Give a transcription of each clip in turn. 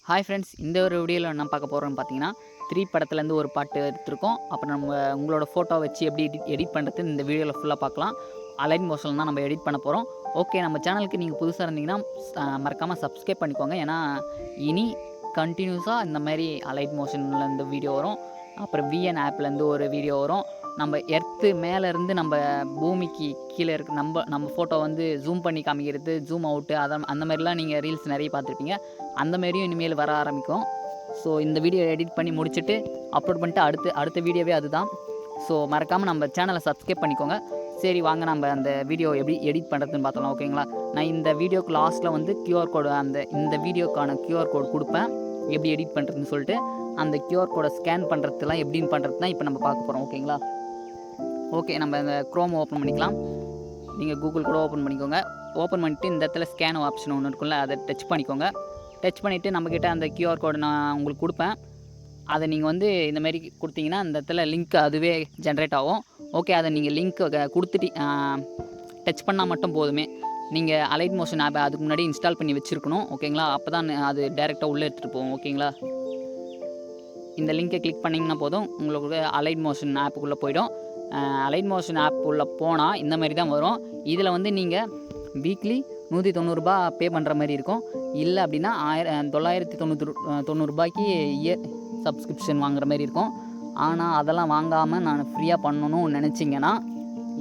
Hi friends, இந்த ஒரு வீடியோவில் என்ன பார்க்க போகிறோம்னு பார்த்தீங்கன்னா, 3 படத்துலேருந்து ஒரு பாட்டு எடுத்திருக்கோம். அப்புறம் நம்ம உங்களோட ஃபோட்டோ வச்சு எப்படி எடிட் பண்ணுறது இந்த வீடியோவில் ஃபுல்லாக பார்க்கலாம். அலைன் மோஷனில் தான் நம்ம எடிட் பண்ண போகிறோம். ஓகே, நம்ம சேனலுக்கு நீங்கள் புதுசாக இருந்தீங்கன்னா மறக்காமல் சப்ஸ்கிரைப் பண்ணிக்கோங்க. ஏன்னா இனி கண்டினியூஸாக இந்த மாதிரி அலைட் மோஷன்லேருந்து வீடியோ வரும். அப்புறம் விஎன் ஆப்லேருந்து ஒரு வீடியோ வரும். நம்ம எர்த்து மேலேருந்து நம்ம பூமிக்கு கீழே இருக்க நம்ம ஃபோட்டோ வந்து ஜூம் பண்ணி காமிக்கிறது, ஜூம் அவுட்டு அந்த மாதிரிலாம் நீங்கள் ரீல்ஸ் நிறைய பார்த்துருப்பீங்க. அந்த மாதிரியும் இனிமேல் வர ஆரம்பிக்கும். ஸோ இந்த வீடியோ எடிட் பண்ணி முடிச்சுட்டு அப்லோட் பண்ணிட்டு அடுத்த வீடியோவே அதுதான். ஸோ மறக்காமல் நம்ம சேனலை சப்ஸ்கிரைப் பண்ணிக்கோங்க. சரி, வாங்க நம்ம அந்த வீடியோ எப்படி எடிட் பண்ணுறதுன்னு பார்த்தலாம். ஓகேங்களா? நான் இந்த வீடியோக்கு லாஸ்ட்டில் வந்து கியூஆர் கோடு இந்த வீடியோக்கான கியூஆர் கோடு கொடுப்பேன், எப்படி எடிட் பண்ணுறதுன்னு சொல்லிட்டு. அந்த கியூஆர் கோடை ஸ்கேன் பண்ணுறதுலாம் எப்படின்னு பண்ணுறது தான் இப்போ நம்ம பார்க்க போகிறோம். ஓகேங்களா? ஓகே, நம்ம இந்த க்ரோம் ஓப்பன் பண்ணிக்கலாம். நீங்கள் கூகுள் கூட ஓப்பன் பண்ணிக்கோங்க. ஓப்பன் பண்ணிவிட்டு இந்த இடத்துல ஸ்கேன் ஆப்ஷன் ஒன்று இருக்குல்ல, அதை டச் பண்ணிக்கோங்க. டச் பண்ணிவிட்டு நம்மக்கிட்ட அந்த கியூஆர் கோடு நான் உங்களுக்கு கொடுப்பேன். அதை நீங்கள் வந்து இந்தமாரி கொடுத்தீங்கன்னா அந்த இடத்துல லிங்க் அதுவே ஜென்ரேட் ஆகும். ஓகே, அதை நீங்கள் லிங்க் கொடுத்துட்டு டச் பண்ணால் மட்டும் போதுமே. நீங்கள் அலைட் மோஷன் ஆப்பை அதுக்கு முன்னாடி இன்ஸ்டால் பண்ணி வச்சுருக்கணும். ஓகேங்களா? அப்போ தான் அது டேரெக்டாக உள்ளே எடுத்துகிட்டு போகும். ஓகேங்களா? இந்த லிங்கை கிளிக் பண்ணிங்கன்னா போதும், உங்களுக்கு அலைட் மோஷன் ஆப்புக்குள்ளே போய்டும். அலைட் மோஷன் ஆப் உள்ளே போனால் இந்த மாதிரி தான் வரும். இதில் வந்து நீங்கள் வீக்லி 190 பே பண்ணுற மாதிரி இருக்கும். இல்லை அப்படின்னா 990 இயர் சப்ஸ்கிரிப்ஷன் வாங்குற மாதிரி இருக்கும். ஆனால் அதெல்லாம் வாங்காமல் நான் ஃப்ரீயாக பண்ணணும்னு நினச்சிங்கன்னா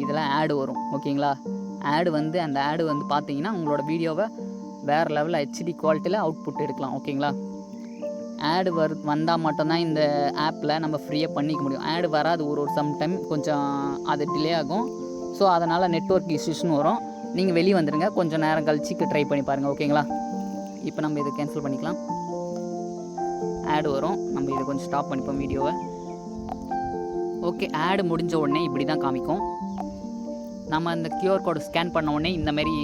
இதில் ஆடு வரும். ஓகேங்களா? ஆடு வந்து அந்த ஆடு வந்து பார்த்தீங்கன்னா உங்களோட வீடியோவை வேறு லெவலில் ஹெச்டி குவாலிட்டியில் அவுட்புட் எடுக்கலாம். ஓகேங்களா? ஆடு வந்தால் மட்டும்தான் இந்த ஆப்பில் நம்ம ஃப்ரீயாக பண்ணிக்க முடியும். ஆடு வராது, ஒரு சம்டைம் கொஞ்சம் அது டிலே ஆகும். ஸோ அதனால் நெட்வொர்க் இஷ்யூஸ்னு வரும். நீங்கள் வெளியே வந்துடுங்க, கொஞ்சம் நேரம் கழிச்சு ட்ரை பண்ணி பாருங்கள். ஓகேங்களா? இப்போ நம்ம இதை கேன்சல் பண்ணிக்கலாம். ஆடு வரும், நம்ம இதை கொஞ்சம் ஸ்டாப் பண்ணிப்போம் வீடியோவை. ஓகே, ஆடு முடிஞ்ச உடனே இப்படி தான் காமிக்கும். நம்ம அந்த கியூஆர் கோடு ஸ்கேன் பண்ண உடனே இந்தமாரி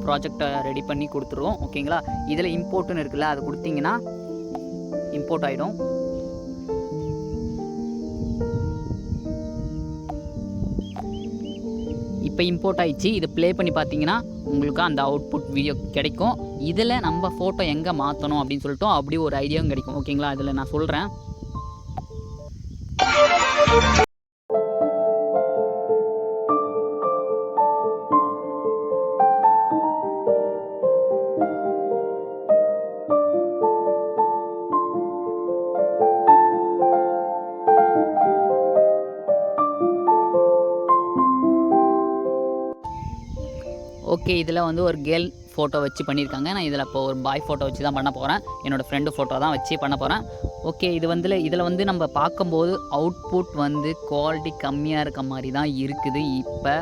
ப்ராஜெக்டை ரெடி பண்ணி கொடுத்துருவோம். ஓகேங்களா? இதில் இம்போர்ட்டுன்னு இருக்குல்ல, அதை கொடுத்தீங்கன்னா இம்போர்ட் ஆகிடும். இப்போ இம்போர்ட் ஆகிடுச்சு. இது ப்ளே பண்ணி பார்த்தீங்கன்னா உங்களுக்கு அந்த அவுட்புட் வீடியோ கிடைக்கும். இதில் நம்ம ஃபோட்டோ எங்கே மாற்றணும் அப்படின்னு சொல்லிட்டு அப்படி ஒரு ஐடியாவும் கிடைக்கும். ஓகேங்களா? இதில் நான் சொல்கிறேன். ஓகே, இதில் வந்து ஒரு கேர்ள் ஃபோட்டோ வச்சு பண்ணியிருக்காங்க. நான் இதில் இப்போ ஒரு பாய் ஃபோட்டோ வச்சு தான் பண்ண போகிறேன். என்னோடய ஃப்ரெண்டு ஃபோட்டோ தான் வச்சு பண்ண போகிறேன். ஓகே, இதில் வந்து நம்ம பார்க்கும்போது அவுட்புட் வந்து குவாலிட்டி கம்மியாக இருக்க மாதிரி தான் இருக்குது இப்போ.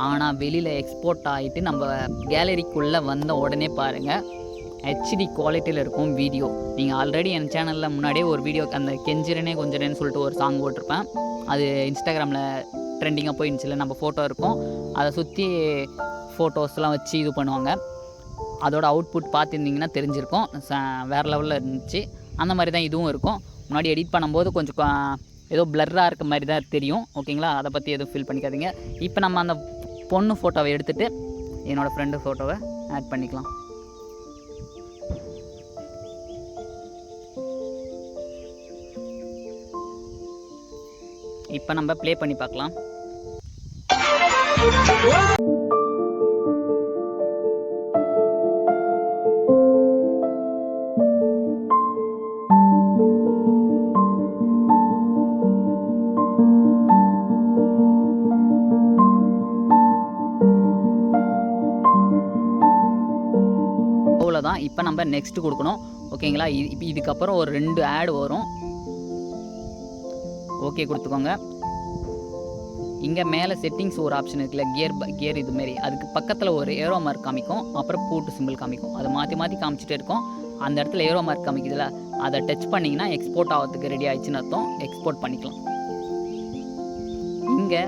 ஆனால் வெளியில் எக்ஸ்போர்ட் ஆகிட்டு நம்ம கேலரிக்குள்ளே வந்த உடனே பாருங்கள், ஹெச்டி குவாலிட்டியில் இருக்கும் வீடியோ. நீங்கள் ஆல்ரெடி என் சேனலில் முன்னாடியே ஒரு வீடியோ அந்த கெஞ்சிரனே கொஞ்சிரேன்னு சொல்லிட்டு ஒரு சாங் போட்டிருப்பேன். அது இன்ஸ்டாகிராமில் ட்ரெண்டிங்காக போயிருந்துச்சுல, நம்ம ஃபோட்டோ இருக்கும், அதை சுற்றி ஃபோட்டோஸ்லாம் வச்சு இது பண்ணுவாங்க. அதோட அவுட்புட் பார்த்துருந்திங்கன்னா தெரிஞ்சிருக்கும், வேறு லெவலில் இருந்துச்சு. அந்த மாதிரி தான் இதுவும் இருக்கும். முன்னாடி எடிட் பண்ணும்போது கொஞ்சம் ஏதோ பிளர்ராக இருக்க மாதிரி தான் தெரியும். ஓகேங்களா? அதை பற்றி எதுவும் ஃபீல் பண்ணிக்காதீங்க. இப்போ நம்ம அந்த பொண்ணு ஃபோட்டோவை எடுத்துகிட்டு என்னோடய ஃப்ரெண்டு ஃபோட்டோவை ஆட் பண்ணிக்கலாம். இப்போ நம்ம ப்ளே பண்ணி பார்க்கலாம். அவ்வளோதான். இப்போ நம்ம நெக்ஸ்ட்டு கொடுக்கணும். ஓகேங்களா? இதுக்கப்புறம் ஒரு 2 ஆடு வரும். ஓகே கொடுத்துக்கோங்க. இங்கே மேலே செட்டிங்ஸ் ஒரு ஆப்ஷன் இருக்குல்ல, கியர் இதுமாரி, அதுக்கு பக்கத்தில் ஒரு ஏரோ மார்க் காமிக்கும், அப்புறம் பூட்டு சிம்பிள் காமிக்கும். அதை மாற்றி காமிச்சிட்டே இருக்கும். அந்த இடத்துல ஏரோ மார்க் காமிக்குதுல்ல, அதை டச் பண்ணிங்கன்னா எக்ஸ்போர்ட் ஆகிறதுக்கு ரெடி ஆகிடுச்சுன்னு அர்த்தம். எக்ஸ்போர்ட் பண்ணிக்கலாம். இங்கே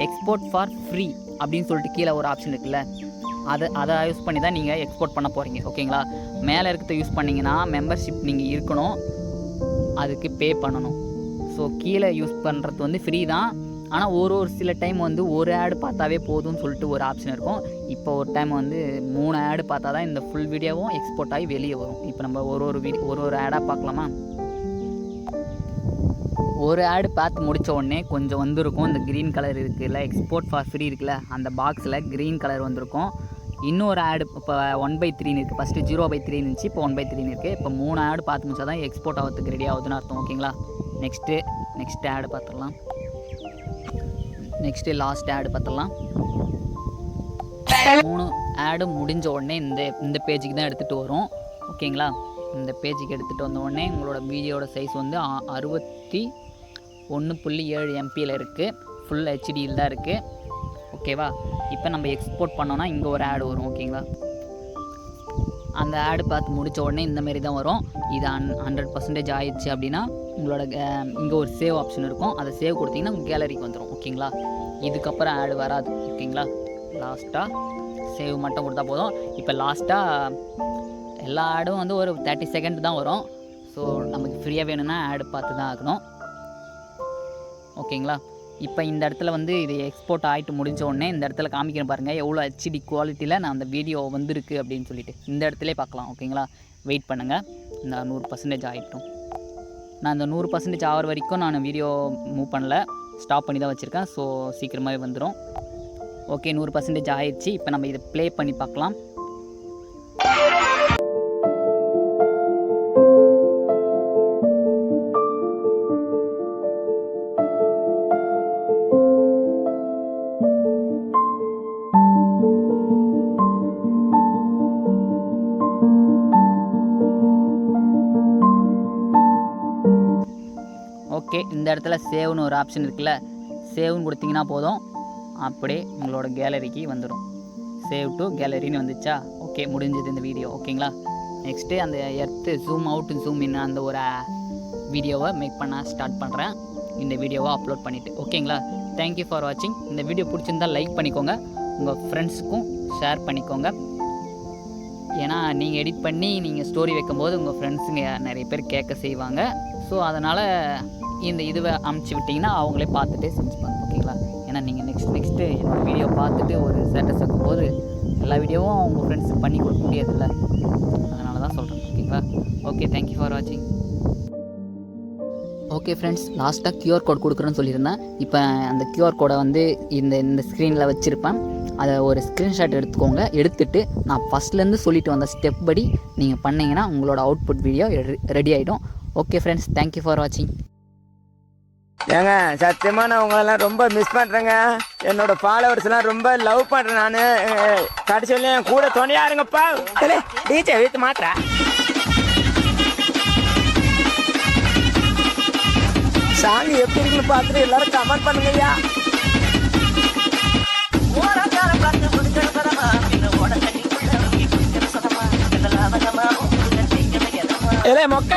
எக்ஸ்போர்ட் ஃபார் ஃப்ரீ அப்படின்னு சொல்லிட்டு கீழே ஒரு ஆப்ஷன் இருக்குல்ல, அதை யூஸ் பண்ணி தான் நீங்கள் எக்ஸ்போர்ட் பண்ண போகிறீங்க. ஓகேங்களா? மேலே இருக்கிறத யூஸ் பண்ணிங்கன்னா மெம்பர்ஷிப் நீங்கள் இருக்கணும், அதுக்கு பே பண்ணணும். ஸோ கீழே யூஸ் பண்ணுறது வந்து ஃப்ரீ தான். ஆனால் ஒரு சில டைம் வந்து ஒரு ஆடு பார்த்தாவே போதும்னு சொல்லிட்டு ஒரு ஆப்ஷன் இருக்கும். இப்போ ஒரு டைம் வந்து 3 ஆடு பார்த்தா தான் இந்த ஃபுல் வீடியோவும் எக்ஸ்போர்ட் ஆகி வெளியே வரும். இப்போ நம்ம ஒரு ஆடாக பார்க்கலாமா? ஒரு ஆடு பார்த்து முடித்த உடனே கொஞ்சம் வந்திருக்கும், இந்த க்ரீன் கலர் இருக்குல்ல, எக்ஸ்போர்ட் ஃபார் ஃப்ரீ இருக்குல்ல, அந்த பாக்ஸில் க்ரீன் கலர் வந்திருக்கும். இன்னொரு ஆடு இப்போ 1/3 இருக்குது. ஃபஸ்ட்டு 0/3 இருந்துச்சு, இப்போ 1/3 இருக்குது. இப்போ 3 ஆடு பார்த்து முடிச்சா தான் எக்ஸ்போர்ட் ஆகிறதுக்கு ரெடி ஆகுதுன்னு அர்த்தம். ஓகேங்களா? நெக்ஸ்ட்டு ஆடு பார்த்துடலாம். நெக்ஸ்ட்டு லாஸ்ட் ஆடு பார்த்துடலாம். 3 ஆடு முடிஞ்ச உடனே இந்த பேஜுக்கு தான் எடுத்துகிட்டு வரும். ஓகேங்களா? இந்த பேஜுக்கு எடுத்துகிட்டு வந்த உடனே உங்களோட வீடியோட சைஸ் வந்து 61.7 MPயில் இருக்குது. ஃபுல் ஹெச்டியில் தான் இருக்குது. ஓகேவா? இப்போ நம்ம எக்ஸ்போர்ட் பண்ணோன்னா இங்கே ஒரு ஆடு வரும். ஓகேங்களா? அந்த ஆடு பார்த்து முடித்த உடனே இந்தமாரி தான் வரும். இது 100% ஆயிடுச்சு அப்படின்னா உங்களோட இங்கே ஒரு சேவ் ஆப்ஷன் இருக்கும். அதை சேவ் கொடுத்தீங்கன்னா உங்கள் கேலரிக்கு வந்துடும். ஓகேங்களா? இதுக்கப்புறம் ஆடு வராது. ஓகேங்களா? லாஸ்ட்டாக சேவ் மட்டும் கொடுத்தா போதும். இப்போ லாஸ்ட்டாக எல்லா ஆடும் வந்து ஒரு 30 செகண்ட் தான் வரும். ஸோ நமக்கு ஃப்ரீயாக வேணும்னா ஆடு பார்த்து தான் ஆகணும். ஓகேங்களா? இப்போ இந்த இடத்துல வந்து இது எக்ஸ்போர்ட் ஆகிட்டு முடிஞ்ச உடனே இந்த இடத்துல காமிக்கிறேன் பாருங்கள், எவ்வளோ ஹெச்டி குவாலிட்டியில் நான் அந்த வீடியோ வந்திருக்கு அப்படின்னு சொல்லிட்டு இந்த இடத்துல பார்க்கலாம். ஓகேங்களா? வெயிட் பண்ணுங்கள், இந்த 100% ஆகிட்டும். நான் இந்த 100% ஆகிற வரைக்கும் நான் வீடியோ மூவ் பண்ணல, ஸ்டாப் பண்ணி தான் வச்சுருக்கேன். ஸோ சீக்கிரமாகவே வந்துடும். ஓகே, 100% ஆயிடுச்சு. இப்போ நம்ம இதை ப்ளே பண்ணி பார்க்கலாம். ஓகே, இந்த இடத்துல சேவ்னு ஒரு ஆப்ஷன் இருக்குல்ல, சேவ்னு கொடுத்தீங்கன்னா போதும், அப்படியே உங்களோட கேலரிக்கு வந்துடும். சேவ் டு கேலரின்னு வந்துச்சா? ஓகே, முடிஞ்சது இந்த வீடியோ. ஓகேங்களா? நெக்ஸ்ட்டு அந்த earth zoom out zoom in அந்த ஒரு வீடியோவை மேக் பண்ண ஸ்டார்ட் பண்ணுறேன், இந்த வீடியோவை அப்லோட் பண்ணிவிட்டு. ஓகேங்களா? தேங்க்யூ ஃபார் வாட்சிங். இந்த வீடியோ பிடிச்சிருந்தால் லைக் பண்ணிக்கோங்க, உங்கள் ஃப்ரெண்ட்ஸுக்கும் ஷேர் பண்ணிக்கோங்க. ஏன்னா நீங்கள் எடிட் பண்ணி நீங்கள் ஸ்டோரி வைக்கும்போது உங்கள் ஃப்ரெண்ட்ஸுங்க நிறைய பேர் கேட்க செய்வாங்க. ஸோ அதனால் இந்த இதுவை அமுச்சு விட்டிங்கன்னா அவங்களே பார்த்துட்டே செஞ்சுப்பாங்க. ஓகேங்களா? ஏன்னா நீங்கள் நெக்ஸ்ட்டு என்னோடய வீடியோ பார்த்துட்டு ஒரு ஸ்டேட்டஸ் வைக்கும்போது எல்லா வீடியோவும் உங்கள் ஃப்ரெண்ட்ஸுக்கு பண்ணி கொடுக்க முடியாதுல்ல, அதனால தான் சொல்கிறேன். ஓகேங்களா? ஓகே, தேங்க்யூ ஃபார் வாட்சிங். ஓகே ஃப்ரெண்ட்ஸ், லாஸ்ட்டாக QR கோட் கொடுக்குறேன்னு சொல்லியிருந்தேன். இப்போ அந்த QR கோடை வந்து இந்த ஸ்க்ரீனில் வச்சுருப்பேன். அதை ஒரு ஸ்க்ரீன்ஷாட் எடுத்துக்கோங்க. எடுத்துகிட்டு நான் ஃபஸ்ட்லேருந்து சொல்லிட்டு வந்த ஸ்டெப் படி நீங்கள் பண்ணிங்கன்னா உங்களோட அவுட்புட் வீடியோ ரெடி ஆகிடும். ஓகே ஃப்ரெண்ட்ஸ், தேங்க்யூ ஃபார் வாட்சிங். ஏங்க சத்தியமாக நான் உங்களெல்லாம் ரொம்ப மிஸ் பண்ணுறேங்க. என்னோட ஃபாலோவர்ஸ்லாம் ரொம்ப லவ் பண்ணுறேன். நான் கடைசியில் என் கூட துணையா இருங்கப்பா. டீச்சர் வீட்டு மாத்திரா சாங் எப்படி இருக்குன்னு பார்த்துட்டு எல்லாரும் கமெண்ட் பண்ணுங்கய்யா. மொக்க